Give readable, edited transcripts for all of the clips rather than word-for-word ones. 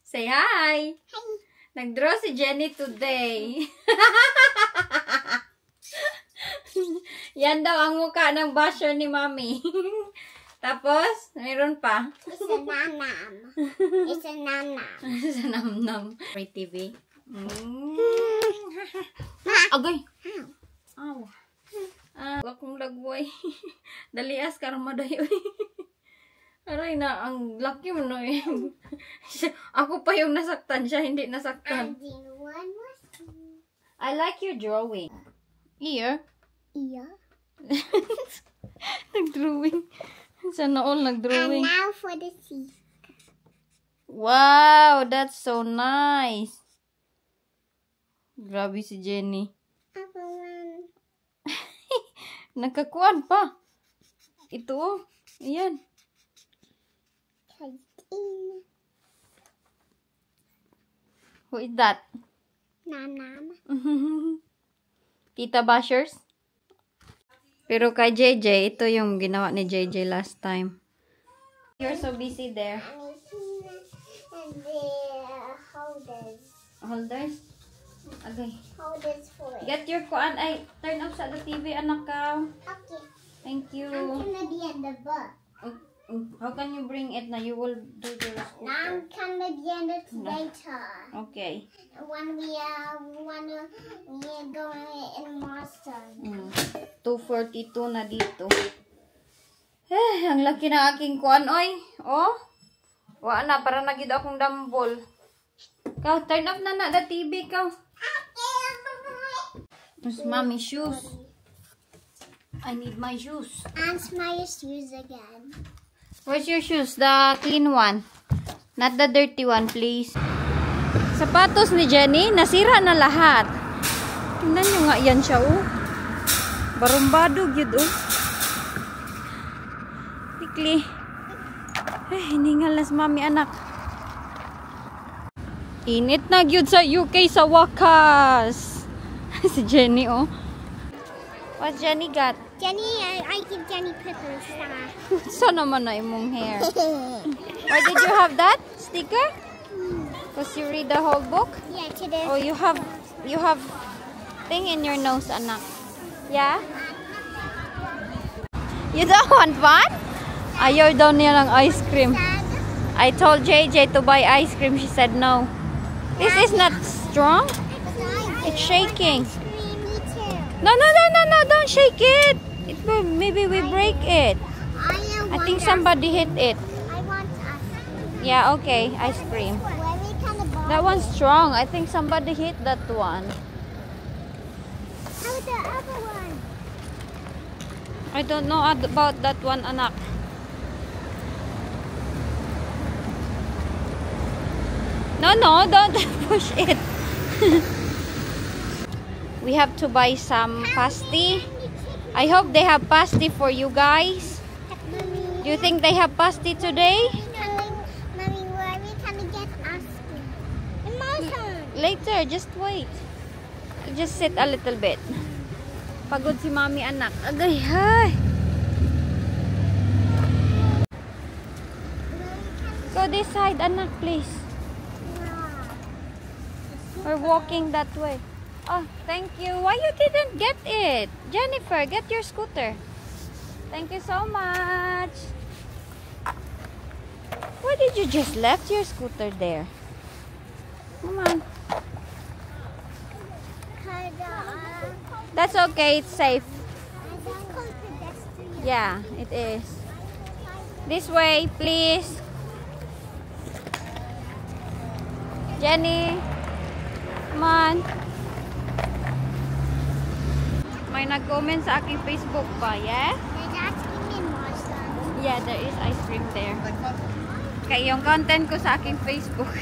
Say hi! Hi! Nag-draw si Jenny today. Yan daw ang mukha ng basher ni Mommy. Tapos, mayroon pa. It's a nam-nam. It's a nam-nam. It's a nam-nam. Free TV. Agay! Aw. Wag kong lagway. Dalias karang madayoy. Aray na, ang laki mo no eh. Ako pa yung nasaktan, siya hindi nasaktan. I like your drawing. Ear? Ear? Nag-drawing. Sana all nag-drawing. And now for the sea. Wow, that's so nice. Grabe si Jenny. Nagkakuan pa. Ito oh. Ayan. Who is that? Nam-nam. Tita Bashers? Pero kay JJ, ito yung ginawa ni JJ last time. You're so busy there. And the holders. Holders? Okay. Holders for it. Get your kuan. Ay, turn off sa the TV, anak ka. Okay. Thank you. I'm gonna be in the book. How can you bring it na? You will do the Now I'm gonna be in it later. Okay. When we're going in Master. 2:42 na dito. Eh, ang laki na aking kuan, oy. Oh. Wa na, para nagid akong dambol. Kau, turn off na the TV, kau. It's Mommy shoes. I need my shoes. And my shoes again. Where's your shoes? The clean one. Not the dirty one, please. Sapatos ni Jenny, nasira na lahat. Tingnan nyo nga yan siya, oh. Barumbado, yun, oh. Tikli. Eh, hiningal na si Mami, anak. Init na yun sa UK sa wakas. Si Jenny, oh. What's Jenny got? Jenny, I give Jenny Pippin stuff. So naman na imong hair. Why did you have that sticker? Because you read the whole book? Yeah, today. Oh, you have thing in your nose, anak. Yeah? You don't want one? Ayaw daw niya ng ice cream. I told JJ to buy ice cream. She said no. This is not strong. It's shaking. No, don't shake it. It will, maybe we break it. I think somebody hit it. I want ice cream. Yeah, okay, ice cream. That one's strong. I think somebody hit that one. How about the other one? I don't know about that one, anak. No, don't push it. We have to buy some pasty. I hope they have pasty for you guys. Do you think they have pasty today? Mommy, where are we gonna get ice cream? Later, just wait. Just sit a little bit. Pagod si Mommy, anak. Agay, hay. Go this side, anak, please. We're walking that way. Oh, thank you. Why you didn't get it? Jennifer, get your scooter. Thank you so much. Why did you just left your scooter there? Come on. That's okay. It's safe. Yeah, it is. This way, please. Jenny, come on. May nag-comment sa aking Facebook pa, yeah? There's ice cream in Master. Yeah, there is ice cream there. Kaya yung content ko sa aking Facebook,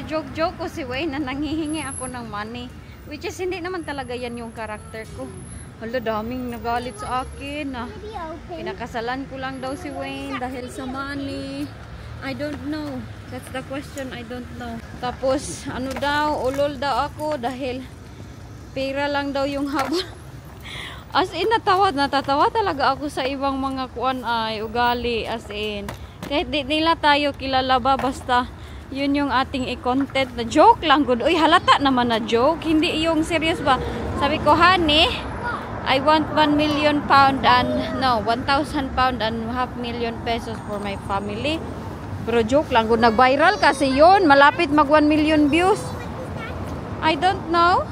joke ko si Wayne na nanghihingi ako ng money. Which is, hindi naman talaga yan yung character ko. Hala, daming nagalit sa akin na pinakasalan ko lang daw si Wayne dahil sa money. I don't know. That's the question, I don't know. Tapos, ano daw, ulol daw ako dahil pera lang daw yung habol. As in, natatawa talaga ako sa ibang mga kuan ay ugali. As in, kahit di nila tayo kilala ba, basta Yun yung ating i-content na joke lang. Good. Uy, halata naman na joke. Hindi yung serious ba? Sabi ko, honey, I want 1 million pound and, no, 1,000 pound and $500,000 pesos for my family. Pero joke lang. Good. Nag-viral kasi yun. Malapit mag 1 million views. I don't know.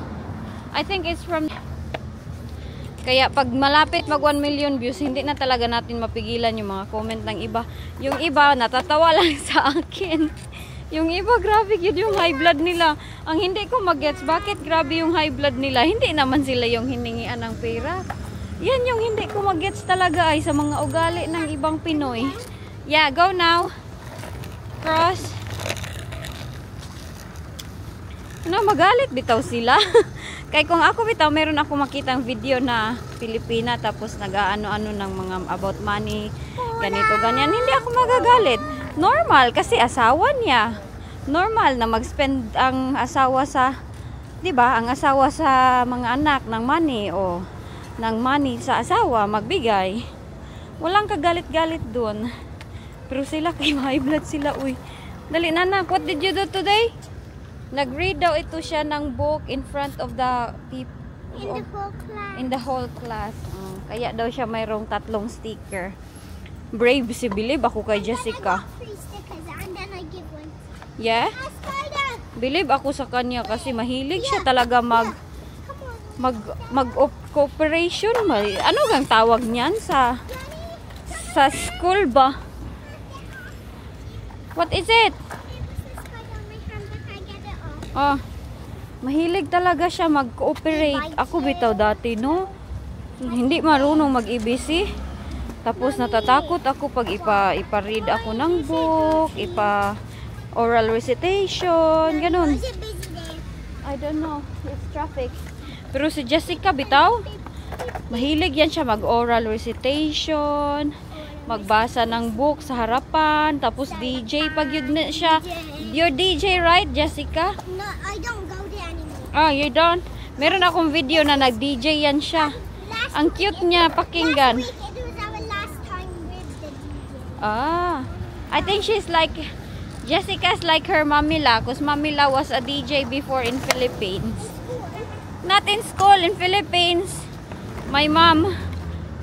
I think it's from... Kaya pag malapit mag 1 million views, hindi na talaga natin mapigilan yung mga comment ng iba. Yung iba, natatawa lang sa akin. Yung iba, grabe yun yung high blood nila. Ang hindi ko mag-gets, bakit grabe yung high blood nila? Hindi naman sila yung hiningian ng pera. Yan yung hindi ko mag-gets talaga ay sa mga ugali ng ibang Pinoy. Yeah, go now. Cross. No, magalit bitaw sila. Kaya kung ako bitaw, meron ako makitang video na Pilipina tapos nag-ano-ano ng mga about money, ganito, ganyan. Hindi ako magagalit. Normal, kasi asawa niya. Normal na mag-spend ang asawa sa, di ba, ang asawa sa mga anak ng money o ng money sa asawa, magbigay. Walang kagalit-galit dun. Pero sila, kay high blood sila, uy. Dali, nanak, what did you do today? Nag-read daw ito siya ng book in front of the people. In the whole class. In the whole class. Kaya daw siya mayroong 3 sticker. Brave si Bilib. Ako kay Jessica. Yeah? Bilib ako sa kanya kasi mahilig siya talaga mag-cooperation. Ano gang tawag niyan sa school ba? What is it? Oh, mahilig talaga siya mag-cooperate. Ako bitaw dati, no? Hindi marunong mag-EBC. Tapos natatakot ako pag ipa-read ako ng book, oral recitation, ganun. I don't know, it's traffic. Pero si Jessica bitaw, mahilig yan siya mag-oral recitation, magbasa ng book sa harapan, tapos DJ pag yun na siya. You're DJ, right, Jessica? No, I don't go there anymore. Oh, you don't? Meron akong video na nag-DJ yan siya. Ang cute niya, pakinggan. Last week, it was our last time with the DJ. Ah, I think she's like, Jessica's like her Mamila, because Mamila was a DJ before in Philippines. Not in school, in Philippines. My mom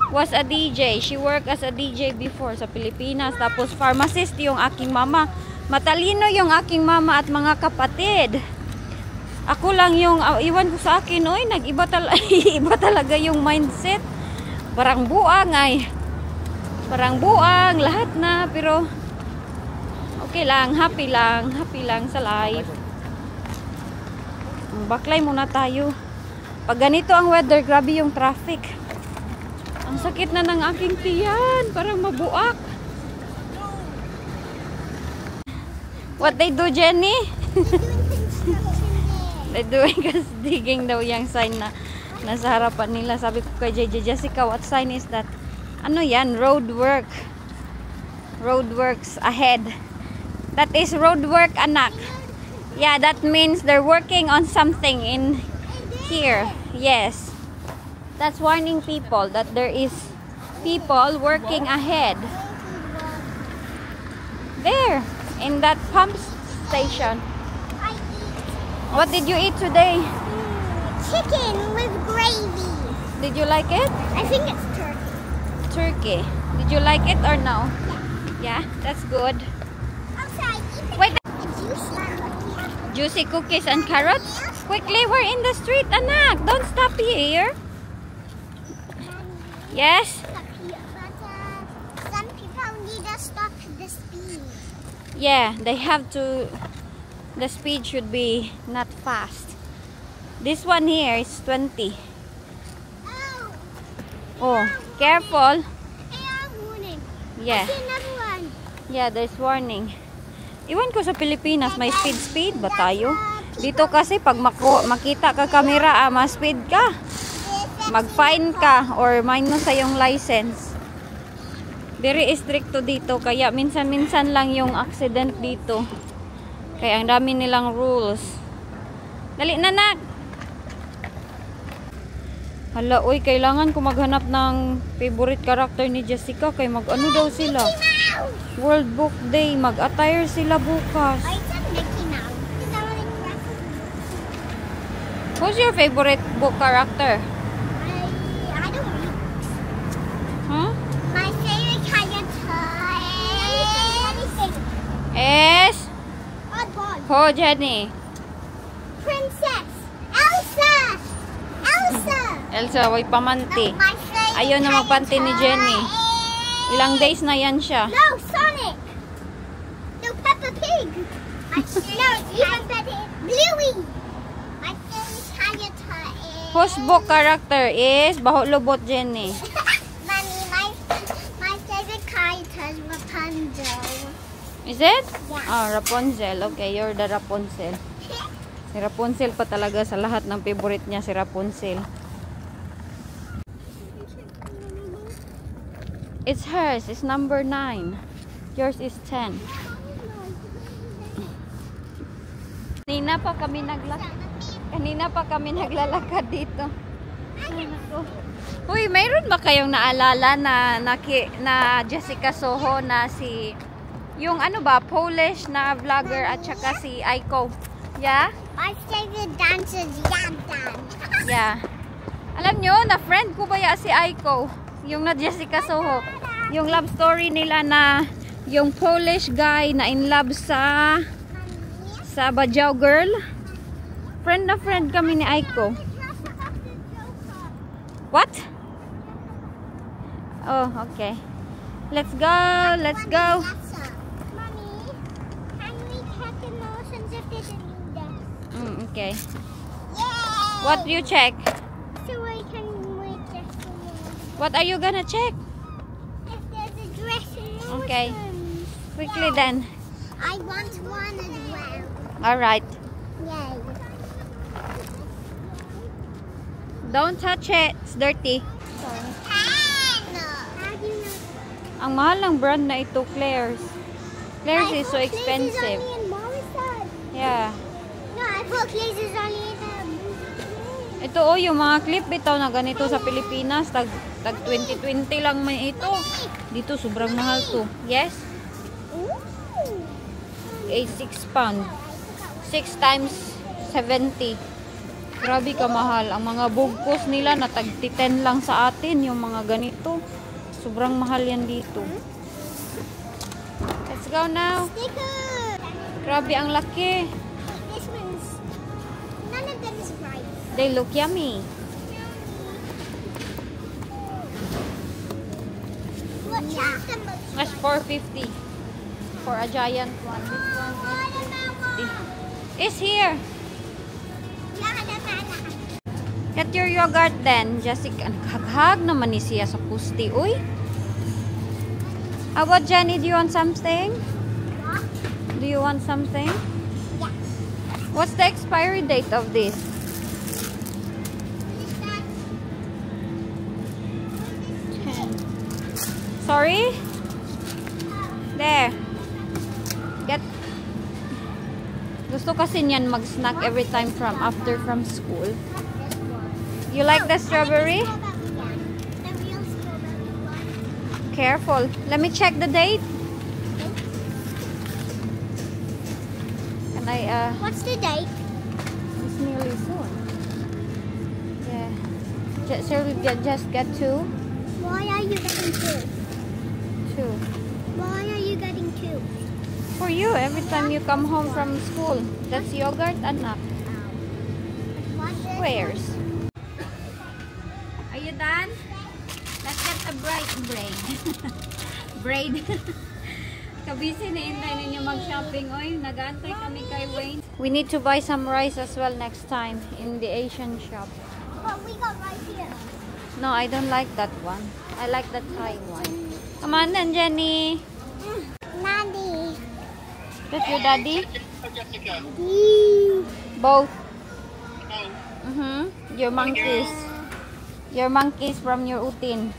was a DJ. She worked as a DJ before sa Pilipinas. Tapos pharmacist yung aking mama. Matalino yung aking mama at mga kapatid. Ako lang yung, iwan ko sa akin, oy, nag-iba iba talaga yung mindset. Parang buang ay. Parang buang, lahat na. Pero, okay lang, happy lang sa life. Baklay muna tayo. Pag ganito ang weather, grabe yung traffic. Ang sakit na ng aking tiyan. Parang mabuak. What they do, Jenny? They're doing digging daw yung sign na nasa harapan nila. Sabi ko kay JJ, Jessica, what sign is that? Ano yan? Road work. Road works ahead. That is road work, anak. Yeah, that means they're working on something in here. Yes. That's warning people that there is people working ahead. There. In that pump station. I eat What did you eat today? chicken with gravy. Did you like it? I think it's turkey. Turkey. Did you like it or no? Yeah, that's good. Also, I eat Wait, a juicy juicy cookies and carrots? Quickly, we're in the street, anak. Don't stop here. Yes? But some people need to stop the speed. Yeah, they have to. The speed should be not fast. This one here is 20. Oh, Oh, careful. warning. Yeah. I see another one. Yeah, there's warning. Iwan ko sa Pilipinas, may speed ba tayo? Dito kasi pag makita ka kamera, ma-speed ka. Mag-fine ka or minus sa yung license. Very stricto dito, kaya minsan-minsan lang yung accident dito. Kaya ang dami nilang rules. Dali, nanak! Hala, oy, kailangan ko maghanap ng favorite character ni Jessica. Kaya mag-ano daw sila? World Book Day. Mag-attire sila bukas. Oh, it's a Who's your favorite book character? I don't read. Huh? My favorite character Is? Oddball. Who, Jenny? Princess Elsa. Elsa. Elsa, way pamanti. My favorite Ayaw na magpanti ni Jenny. Ilang days na yan siya. No, Sonic. No, Peppa Pig. No, even Peppa Bluey. My favorite character is... Whose book character is Baho Lubot, Jenny? Mommy, my favorite character is Rapunzel. Is it? Yeah. Oh, Rapunzel. Okay, you're the Rapunzel. Si Rapunzel pa talaga sa lahat ng favorite niya, si Rapunzel. It's hers. It's number 9. Yours is 10. Kanina pa kami naglalakad dito. Ay, naku. Uy, mayroon ba kayong naalala na Jessica Soho na si yung ano ba, Polish na vlogger at saka si Aiko? Yeah? My favorite dancer is Yamdan. Yeah. Alam nyo, na friend ko ba ya si Aiko? Yung na Jessica Soho. Yung love story nila na yung Polish guy na in love sa Bajau girl. Friend na friend kami ni Aiko. What? Oh, okay. Let's go. Let's go. Mommy, can we check emotions if there's a new dress? Okay. Yay! What do you check? So I can wait just a minute. What are you gonna check? If there's a dress in Okay. Quickly then. I want one as well. Alright. Yay. Don't touch it. It's dirty. Sorry. How do you know? Ang mahal ng brand na ito, Claire's. Claire's is so expensive. Claire's is only in Morrison. Yeah. No, I thought Claire's is only in Ito oh, yung mga clip bitaw na ganito sa Pilipinas, tag 2020 lang may ito. Dito sobrang mahal to. Yes? Ooh. 6 pound. 6 times 70. Grabe ka mahal. Ang mga bugkos nila na tag 10 lang sa atin, yung mga ganito. Sobrang mahal yan dito. Let's go now. Sticker. Grabe ang laki. This one's none of them is right. They look yummy. What choose the most? That's 450 for a giant one. This one What about is here. one? Get your yogurt then, Jessica. Naghaghag naman ni siya sa pusti. Uy. How about Jenny? Do you want something? What? Do you want something? Yeah. What's the expiry date of this? What is that? 10. Sorry? There. Get. Gusto kasi niyan mag-snack every time after from school. You like the strawberry? Yeah. The real strawberry one. Careful. Let me check the date. Can I, What's the date? it's nearly soon. Yeah. So we just get two? Why are you getting two? Two. Why are you getting two? For you, every time you come home from school. That's yogurt, anak. What's this? Squares. Are you done? Let's get a braid. Braid. Kabisi na intay ninyo mag-shopping. Oy, nag-aantay kami kay Wayne. We need to buy some rice as well next time in the Asian shop. What we got right here? No, I don't like that one. I like the Thai one. Come on then, Jenny. Nanny. That's your daddy? Mm. Both. Your monkeys. Your monkeys from your utin.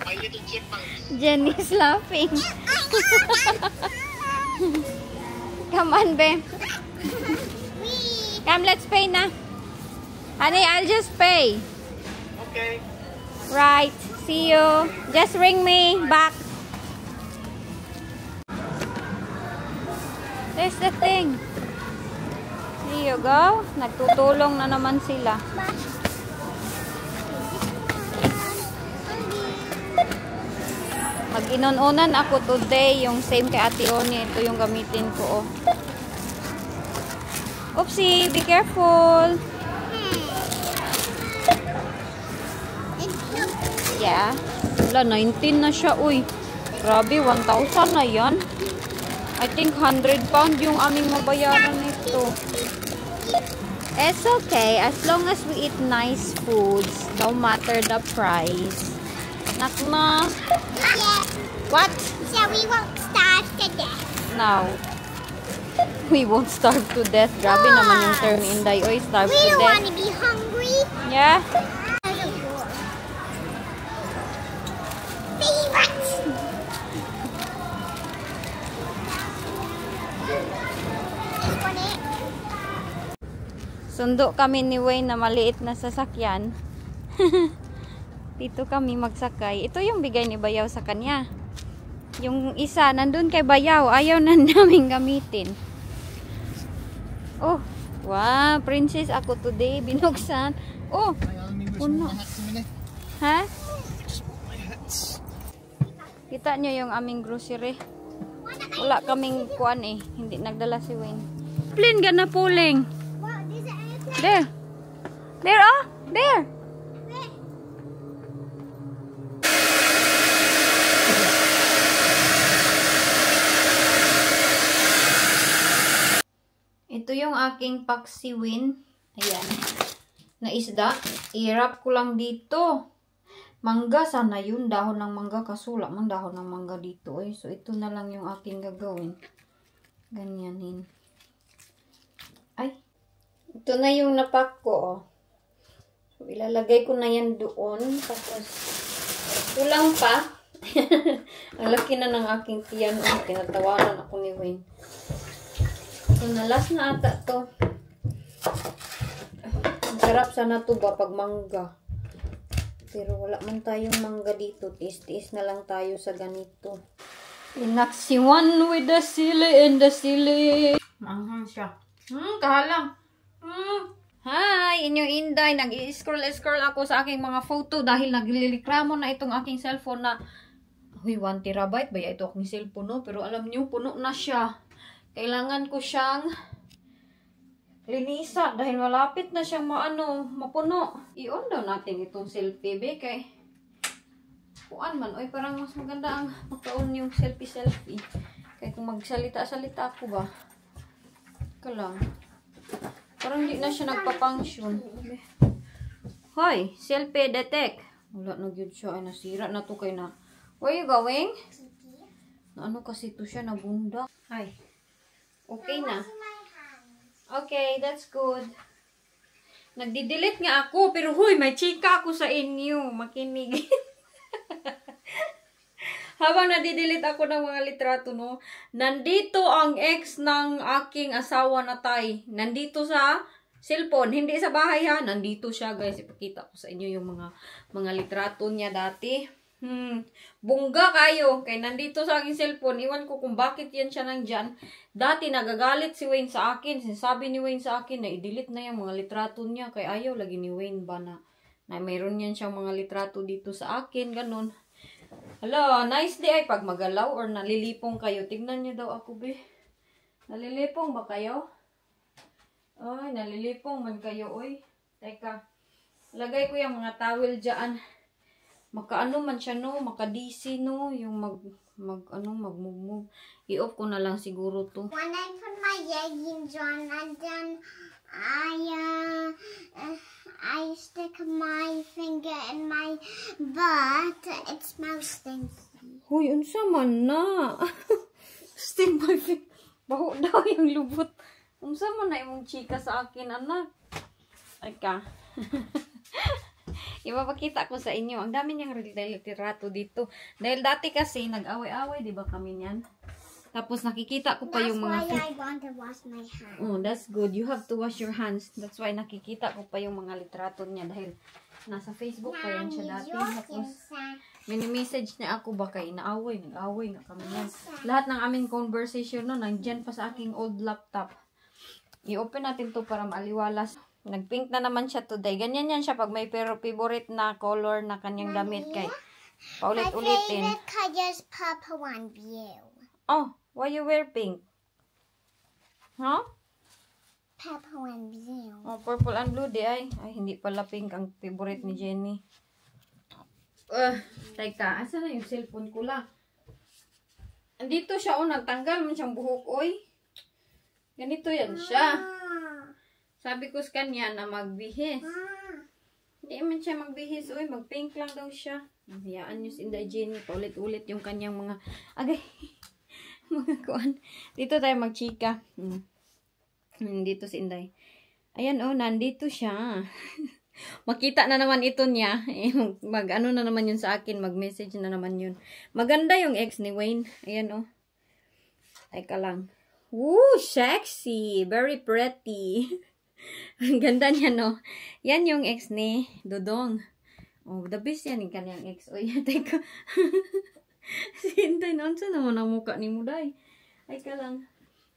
My little chipmunks. Jenny's laughing. Come on, babe. Come, let's pay na. Honey, I'll just pay. Okay. Right. See you. Just ring me back. There's the thing. There you go. Nagtutulong na naman sila. Mag-inon-unan ako today. Yung same kay Ate Oni. Ito yung gamitin ko. Oh. Oopsie, be careful. Yeah. Wala, 19 na siya. Uy, grabe, 1,000 na yan. I think 100 pound yung aming mabayaran nito. It's okay. As long as we eat nice foods, no matter the price. Knock. Yeah. What? So we won't starve to death. No. We won't starve to death. Grabe naman yung term Inday. Oy, starve We to don't death. want to be hungry. Yeah? Favorites. This one it. Sundo kami ni Wayne na maliit na sasakyan. Dito kami magsakay. Ito yung bigay ni Bayaw sa kanya. Yung isa, nandun kay Bayaw. Ayaw na namin gamitin. Oh, wow. Princess ako today. Binuksan. Oh, puno. Ha? Kita nyo yung aming grocery. Wala kaming kuan eh. Hindi nagdala si Wayne. Plane ka na puling. What? There's an airplane. There. There, oh. There. Where? Ito yung aking paksiwin. Ayan. Na isda. I-wrap ko lang dito. Mangga sana yun. Dahon ng mangga. Kasula man dahon ng mangga dito. Eh. So, ito na lang yung aking gagawin. Ganyanin. Ay. Ito na yung napak ko. Oh. So, ilalagay ko na yan doon. Tapos, kulang pa. Ang laki na ng aking tiyan. Oh, tinatawanan ako ni Wayne. So, nalas na ata to. Ang sarap sana to ba pag mangga. Pero wala man tayong mangga dito. Tiis-tiis na lang tayo sa ganito. Inaksiwan with the sili and the sili. Manghang siya. Kahalang. Hi, inyong Inday. Nag-i-scroll ako sa aking mga photo dahil naglilikramo na itong aking cellphone na 1 terabyte. Baya ito aking cellphone, no? Pero alam nyo, puno na siya. Kailangan ko siyang linisan dahil malapit na siyang mapuno. I-on daw natin itong selfie, be. Kay kuan man. Oy, parang mas maganda ang maka-on yung selfie. Kaya kung magsalita-salita ako ba. Kalang. Parang hindi na siya nagpa-function. Hoy, selfie detect. Wala na yun siya. Ay, nasira na to kay na. Where you going? Na ano kasi to siya, nabunda. Hi. Okay na. Okay, that's good. Nagdi-delete nga ako, pero huy, may chika ako sa inyo. Makinig. Habang nadi-delete ako ng mga litrato, no, nandito ang ex ng aking asawa na tay. Nandito sa cellphone, hindi sa bahay ha. Nandito siya, guys. Ipakita ko sa inyo yung mga litrato niya dati. Bungga kayo. Kaya nandito sa aking cellphone. Iwan ko kung bakit yan siya nandyan. Dati nagagalit si Wayne sa akin. Sinasabi ni Wayne sa akin na i-delete na yung mga litrato niya. Kaya ayaw lagi ni Wayne ba na mayroon yan siyang mga litrato dito sa akin. Ganon. Hello, nice day ay pag magalaw or nalilipong kayo. Tignan niyo daw ako, be. Nalilipong ba kayo? Ay, nalilipong man kayo, oy. Teka. Lagay ko yung mga towel dyan. Makaano man siya, no? Maka-DC, no? Yung mag-move. I-off ko na lang siguro to. When I put my leggings on and then I stick my finger in my butt, it smells stinky. Hoy, unsa man na? Sting my finger. Baho daw yung lubot. Unsa man na imong chika sa akin, anak? Ay ka. Ipapakita ko sa inyo. Ang dami niyang litrato dito. Dahil dati kasi, nag-away-away, di ba kami niyan? Tapos nakikita ko pa yung mga... That's why I want to wash my hands. Oh, that's good. You have to wash your hands. That's why nakikita ko pa yung mga litrato niya. Dahil nasa Facebook pa yan siya dati. Tapos, mini-message niya ako ba kay inaaway. Nag-away na kami yan. Lahat ng aming conversation no, nandyan pa sa aking old laptop. I-open natin to para maaliwalas. Nag-pink na naman siya today. Ganyan yan siya pag may favorite na color na kanyang damit kay paulit-ulitin. My favorite color is purple and blue. Oh, why you wear pink? Huh? Purple and blue. Oh, purple and blue di ay. Ay, hindi pala pink ang favorite ni Jenny. Teka, asa na yung cellphone ko lang? Andito siya, nagtanggal man siyang buhok, oy. Ganito yan siya. Sabi ko sa kanya na magbihis. Hindi man siya magbihis, oy. Mag-pink lang daw siya. Hayaan nyo si Inday Jenny. Paulit-ulit yung kanyang mga, mga kuan. Dito tayo magchika. Dito si Inday. Ayan, nandito siya. Makita na naman ito niya. Mag-ano na naman yun sa akin. Mag-message na naman yun. Maganda yung ex ni Wayne. Ayan, Teka lang. Woo! Sexy! Very pretty. Ang ganda niya, no? Yan yung ex ni Dodong. Oh, the best yan yung kanyang ex. O, yan, teka. Sintay na. Saan naman ang mukha ni Muday? Ay ka lang.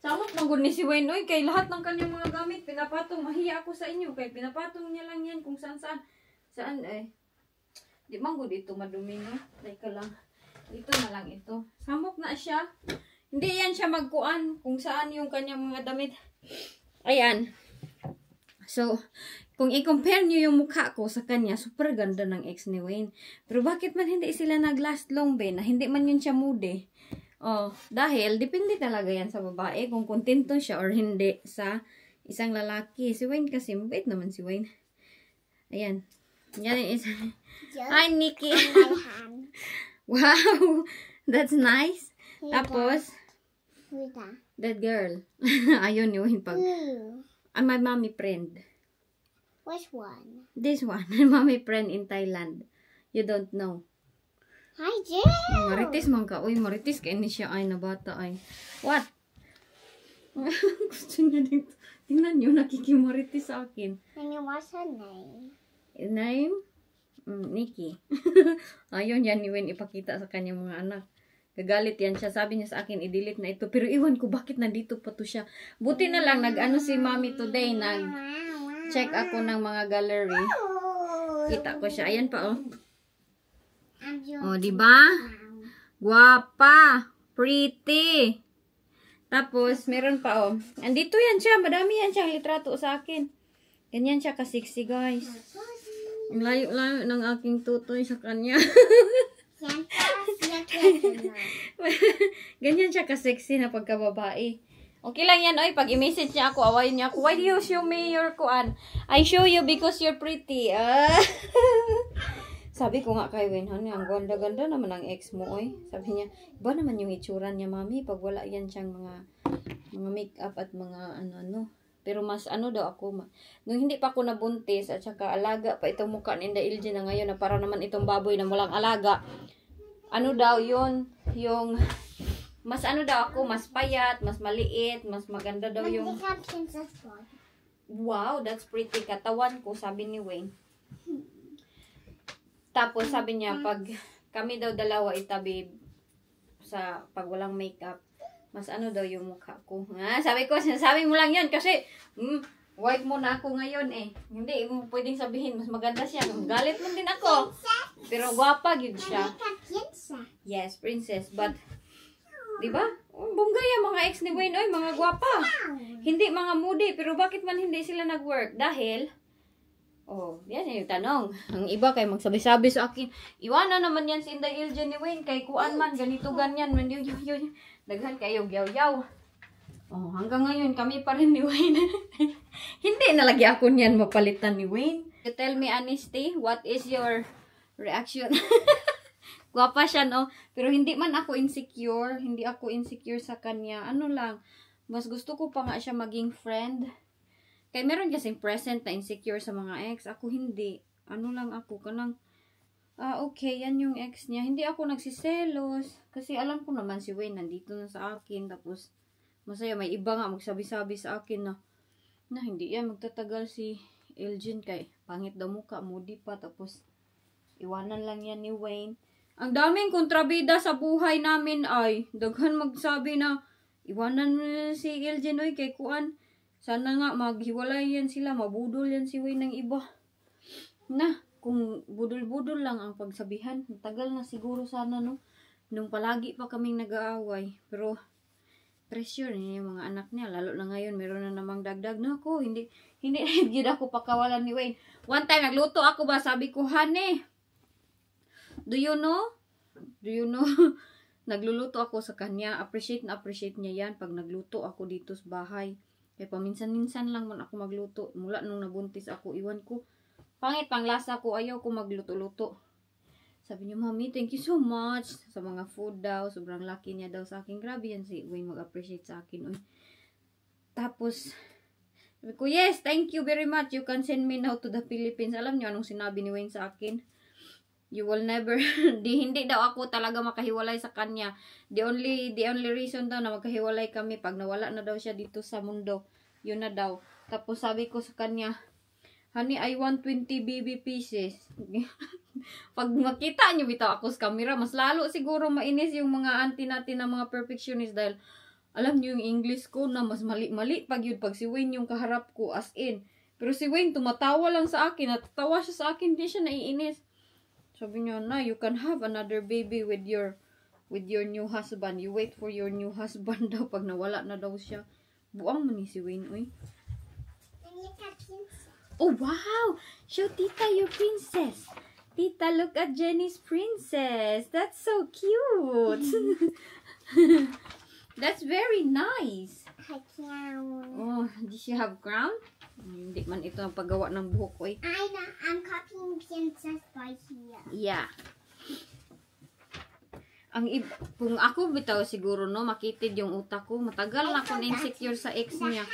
Samot lang ni si Wayne. Oy, kay lahat ng kanyang mga gamit, pinapatong. Mahiya ako sa inyo. Kay pinapatong niya lang yan kung saan-saan. Saan, di man good ito madumi, no? Teka lang. Ito na lang ito. Samot na siya. Hindi yan siya magkuan kung saan yung kanyang mga damit. Ayan. So, kung i-compare nyo yung mukha ko sa kanya, super ganda ng ex ni Wayne. Pero bakit man hindi sila nag-last long, be? Na hindi man yun siya moody. Oh, dahil depende talaga yan sa babae kung kontento siya or hindi sa isang lalaki. Si Wayne kasi, mabait naman si Wayne. Ayan. Yan is. Hi, Nikki. Wow, that's nice. Tapos, that girl. Ayun ni Wayne pag. I'm my mommy friend. Which one? This one. My mommy friend in Thailand. You don't know. I do. Marites man ka. Uy, marites ka. Ini siya ay na bata ay. What? Gusto niya dito. Tingnan niyo, nakikimarites sa akin. And what's her name? Name? Nikki. Ayun, yan ni Wayne ipakita sa kanyang mga anak. Gagalit yan siya. Sabi niya sa akin, i-delete na ito. Pero iwan ko, bakit nandito pa to siya? Buti na lang, nag-ano si mommy today. Nag-check ako ng mga gallery. Kita ko siya. Ayan pa, Oh, diba? Guwapa. Pretty. Tapos, meron pa, andito yan siya. Madami yan siyang litrato sa akin. Ganyan siya ka-sexy, guys. Ang layo-layo ng aking tutoy sa kanya. Ganyan siya ka-sexy na pagkababae. Okay lang yan, oy. Pag i-message niya ako, awayin niya ako. Why do you show me your kuan? I show you because you're pretty. Sabi ko nga kay Wayne, ang ganda-ganda naman ang ex mo, oy. Sabi niya, iba naman yung itsura niya, mami, pag wala yan siyang mga make-up at mga ano-ano. Pero mas daw ako, nung hindi pa ako nabuntis at saka alaga pa itong mukha ni Inday Ilje na ngayon na para naman itong baboy na walang alaga. Ano daw yun, yung, mas daw ako, mas payat, mas maliit, mas maganda daw yung, wow, that's pretty, katawan ko, sabi ni Wayne. Tapos sabi niya, pag kami daw dalawa itabi sa pag walang makeup, mas daw yung mukha ko. Sabi ko, sinasabi mo lang yun kasi white mo na ako ngayon eh. Hindi mo pwedeng sabihin, mas maganda siya. Galit mo din ako. Pero gwapa yun siya. Yes, princess. But, diba? Bunggay ang mga ex ni Wayne, oy, mga gwapa. Hindi mga moody, pero bakit man hindi sila nag-work? Dahil, yan yung tanong. Ang iba kay magsabi-sabi sa akin, iwanan naman yan si Inday Ilje ni Wayne, kay kuan man, ganito, ganyan, man, yun. Daghan kayo, yaw-yaw. Hanggang ngayon, kami pa rin ni Wayne. Hindi nalagi ako niyan mapalitan ni Wayne. You tell me, honesty, what is your reaction? Gwapa siya, no? Pero hindi man ako insecure. Hindi ako insecure sa kanya. Ano lang, mas gusto ko pa nga siya maging friend. Kaya meron kasing present na insecure sa mga ex. Ako hindi. Ano lang ako, kanang, okay, yan yung ex niya. Hindi ako nagsiselos. Kasi alam ko naman si Wayne nandito na sa akin. Tapos, masaya, may iba nga magsabi-sabi sa akin na hindi yan magtatagal si Elgin kay pangit daw mukha, moody pa. Tapos, iwanan lang yan ni Wayne. Ang daming kontrabida sa buhay namin ay, daghan magsabi na, iwanan mo si Elgin, oy, kay kuan. Sana nga maghiwalay yan sila, mabudol yan si Wayne ng iba. Na, kung budol-budol lang ang pagsabihan, tagal na siguro sana no. Nung palagi pa kaming nag-aaway. Pero, pressure niya yung mga anak niya. Lalo na ngayon, meron na namang dagdag na ako. Hindi yun ako pakawalan ni Wayne. One time, nagluto ako ba? Sabi ko, honey, do you know? Nagluluto ako sa kanya. Appreciate niya yan pag nagluto ako dito sa bahay. Kaya paminsan-minsan lang man ako magluto. Mula nung nabuntis ako, iwan ko. Pangit panglasa ko, ayaw ko magluto-luto. Sabi niya, Mami, thank you so much sa mga food daw. Sobrang lucky niya daw sa akin. Grabe yan si Wayne mag-appreciate sa akin. Uy. Tapos, sabi ko, yes, thank you very much. You can send me now to the Philippines. Alam niyo anong sinabi ni Wayne sa akin? You will never, hindi daw ako talaga makahiwalay sa kanya. The only reason daw na magkahiwalay kami pag nawala na daw siya dito sa mundo. Yun na daw. Tapos sabi ko sa kanya, honey, I want 20 baby pieces. Pag makita nyo bitaw ako sa camera, mas lalo siguro mainis yung mga auntie natin na mga perfectionist dahil alam nyo yung English ko na mas mali-mali pag yun. Pag si Wayne yung kaharap ko as in. Pero si Wayne tumatawa lang sa akin. Natatawa siya sa akin. Hindi siya naiinis. Sabi niya, na, you can have another baby with your new husband. You wait for your new husband daw pag nawala na daw siya. Buang man ni si Wayne, oy. Oh, wow! Show Tita your princess. Tita, look at Jenny's princess. That's so cute. That's very nice. Oh, does she have crown? Hindi man ito ang paggawa ng buhok ko eh. I'm copying princess by here. Yeah. Kung ako bitaw siguro no, makitid yung utak ko. Matagal na ako insecure sa ex niya.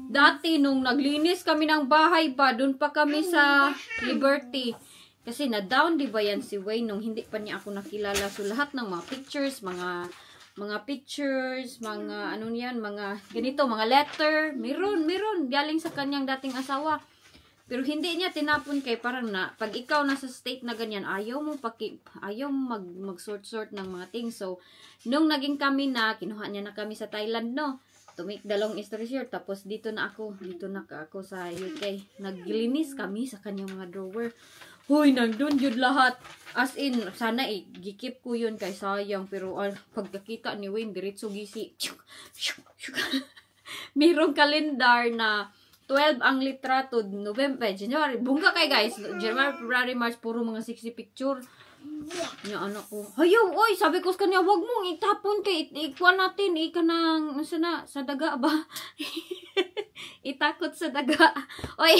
Dati nung naglinis kami ng bahay ba, dun pa kami sa Liberty. Kasi na-down di ba yan si Wayne nung hindi pa niya ako nakilala. So lahat ng mga pictures, mga ano yan, mga ganito, mga letter, meron, galing sa kanyang dating asawa. Pero hindi niya tinapon kay parang na, pag ikaw nasa state na ganyan, ayaw mo mag-sort ng mga things. So, nung naging kami na, kinuha niya na kami sa Thailand, no? To make the long story short, tapos dito na ako sa UK. Naglinis kami sa kanyang mga drawer. Hoy, nandun yun lahat. As in, sana gikip ko yun kay sayang. Pero pagkakita ni Wayne, diretso gisi. Mayroong kalendar na 12 ang litrato, November, January. Bungka kay guys. January, February, March, puro mga 60 picture. Yung anak ko. Hayaw, oy, sabi ko sa kanya, wag mong itapon kay ikuha natin. Ika nang, sa daga ba? Itakot sa daga. Oy.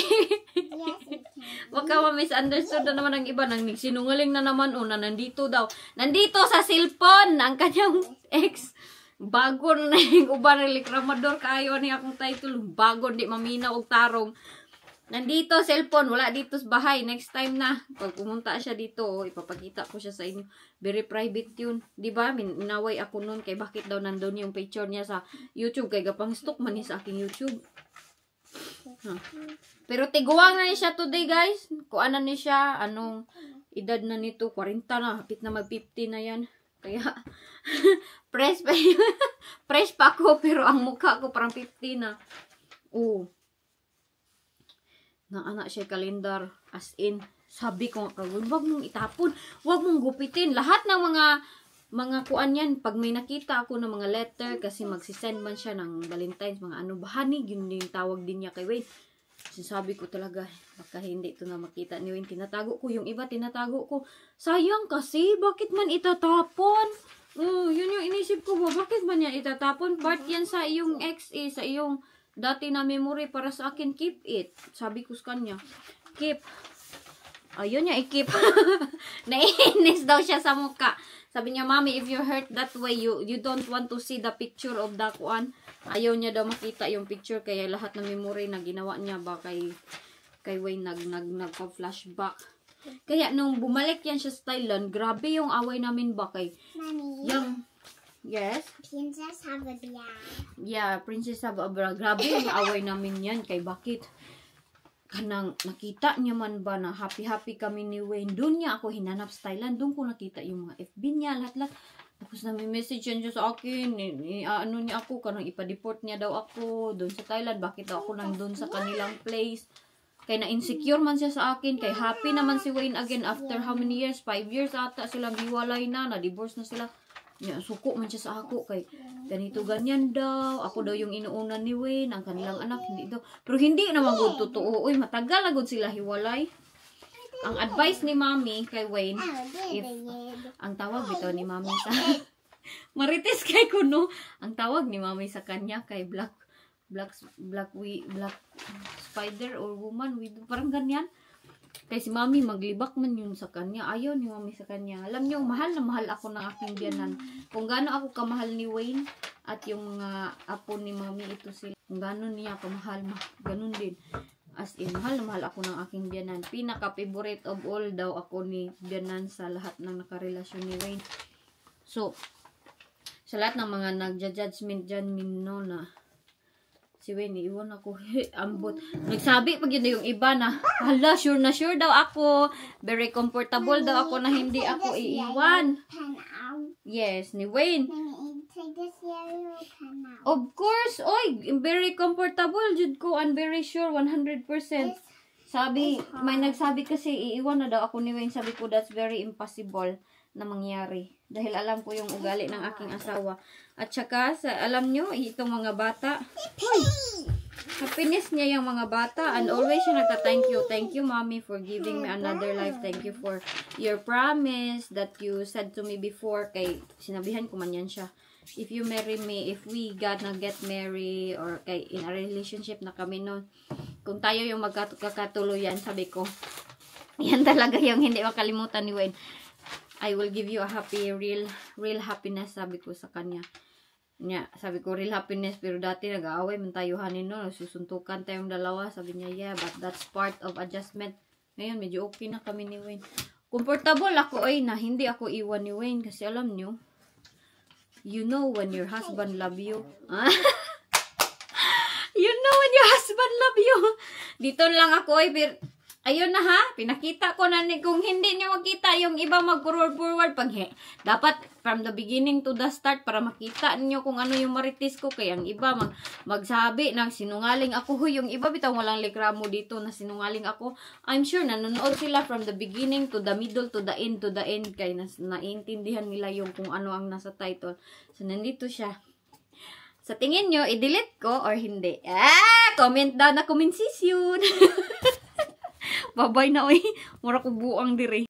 Wag ka ma-misunderstood na naman ang iba. Nang sinungaling na naman o na nandito daw. Nandito sa cellphone ang kanyang ex. Bago na yung uban reklamador kayo ni akong title. Bago di maminaw og tarong. Nandito cellphone, wala dito sa bahay. Next time na pag pumunta siya dito, ipapakita ko siya sa inyo. Very private yun. Di ba? Minaway ako noon kay bakit daw nandun yung picture niya sa YouTube kay gapang stock man niya sa aking YouTube. Pero tiguang na niya today, guys. Kuan na niya siya, anong edad na nito, 40 na, hapit na mag 50 na yan. Kaya fresh pa ako pero ang mukha ko parang 50 na. Oh. Na anak siya kalendar as in sabi ko nga wag mong itapon, wag mong gupitin lahat ng mga kuan yan. Pag may nakita ako ng mga letter kasi magsisend man siya ng Valentine's, mga ano bahani yun yung tawag din niya kay Wayne. Sinasabi ko talaga baka hindi ito na makita ni Wayne, tinatago ko yung iba, tinatago ko. Sayang kasi bakit man itatapon? Yun yung inisip ko ba, bakit man yan itatapon? Part yan sa iyong ex sa iyong dati na memory para sa akin, keep it. Sabi ko sa kanya, keep. Ayun niya, i-keep. Naiinis daw siya sa mukha. Sabi niya, Mommy, if you're hurt that way, you don't want to see the picture of the kuan. Ayaw niya daw makita yung picture, kaya lahat ng memory na ginawa niya ba kay Wayne nagpa-flashback. Kaya nung bumalik yan siya sa Thailand, grabe yung away namin ba kay Mommy. Yung yes. Princess have a bra. Yeah, Princess have a bra. Grabe yung away namin yan. Kay bakit? Kanang nakita niya man ba na happy kami ni Wayne. Doon niya ako hinanap sa Thailand. Doon ko nakita yung mga FB niya. Lahat. Tapos na may message yan siya sa akin. Ano niya ako, kanang ipa-deport niya daw ako doon sa Thailand. Bakit daw ako nandun sa kanilang place? Kaya na-insecure man siya sa akin. Kaya happy naman si Wayne again after how many years? 5 years ata silang hiwalay na. Na-divorce na sila. Suko man siya sa ako. Kay ganito ganyan daw. Ako daw yung inuuna ni Wayne. Ang kanilang anak, hindi daw. Pero hindi naman good totoo. Uy, matagal na good sila hiwalay. Ang advice ni Mami kay Wayne, if ang tawag bitaw ni Mami sa Marites kay kuno, ang tawag ni Mami sa kanya kay black spider or woman with parang ganyan. Kay si Mami maglibak man yun sa kanya. Ayaw ni Mami sa kanya. Alam niyo, mahal na mahal ako ng aking biyanan. Kung gaano ako kamahal ni Wayne at yung apo ni Mami, ito sila. Kung gaano niya kamahal, ganun din. As in, mahal na mahal ako ng aking biyanan. Pinaka-favorite of all daw ako ni biyanan sa lahat ng nakarelasyon ni Wayne. So, sa lahat ng mga nagja-judgment dyan, minno na si Wayne, iwan ako. Ambot. Nagsabi pag yun yung iba na, hala, sure na sure daw ako. Very comfortable daw ako na hindi ako iiwan. Yes, ni Wayne. Of course, oy, very comfortable jud ko and very sure 100%. Sabi, may nagsabi kasi iiwan na daw ako ni Wayne. Sabi ko that's very impossible na mangyari dahil alam ko yung ugali ng aking asawa. At saka alam nyo, itong mga bata, oy, happiness niya yung mga bata and always siya nagta-thank you Mommy for giving me another life. Thank you for your promise that you said to me before. Kay sinabihan ko man yan siya, if you marry me, if we gonna get married or kay in a relationship na kami noon, kung tayo yung magkakatuluyan, sabi ko, yan talaga yung hindi makalimutan ni Wayne. I will give you a happy, real happiness, sabi ko sa kanya. Sabi ko, real happiness, pero dati nag-aaway man tayo hanin no, susuntukan tayong dalawa. Sabi niya, yeah, but that's part of adjustment. Ngayon, medyo okay na kami ni Wayne. Comfortable ako na hindi ako iwan ni Wayne kasi alam nyo, you know when your husband love you. You know when your husband love you. Dito lang ako pero ayun na ha, pinakita ko na kung hindi niyo makita yung iba mag-forward pag dapat from the beginning to the start para makita niyo kung ano yung marites ko. Kaya ang iba magsabi na sinungaling ako. Yung iba bitaw walang likramo dito na sinungaling ako. I'm sure nanonood sila from the beginning to the middle to the end kaya naiintindihan nila yung kung ano ang nasa title. So nandito siya. Sa tingin nyo, i-delete ko or hindi? Comment down na comment season. Babay na oy. Mura ko buang diri.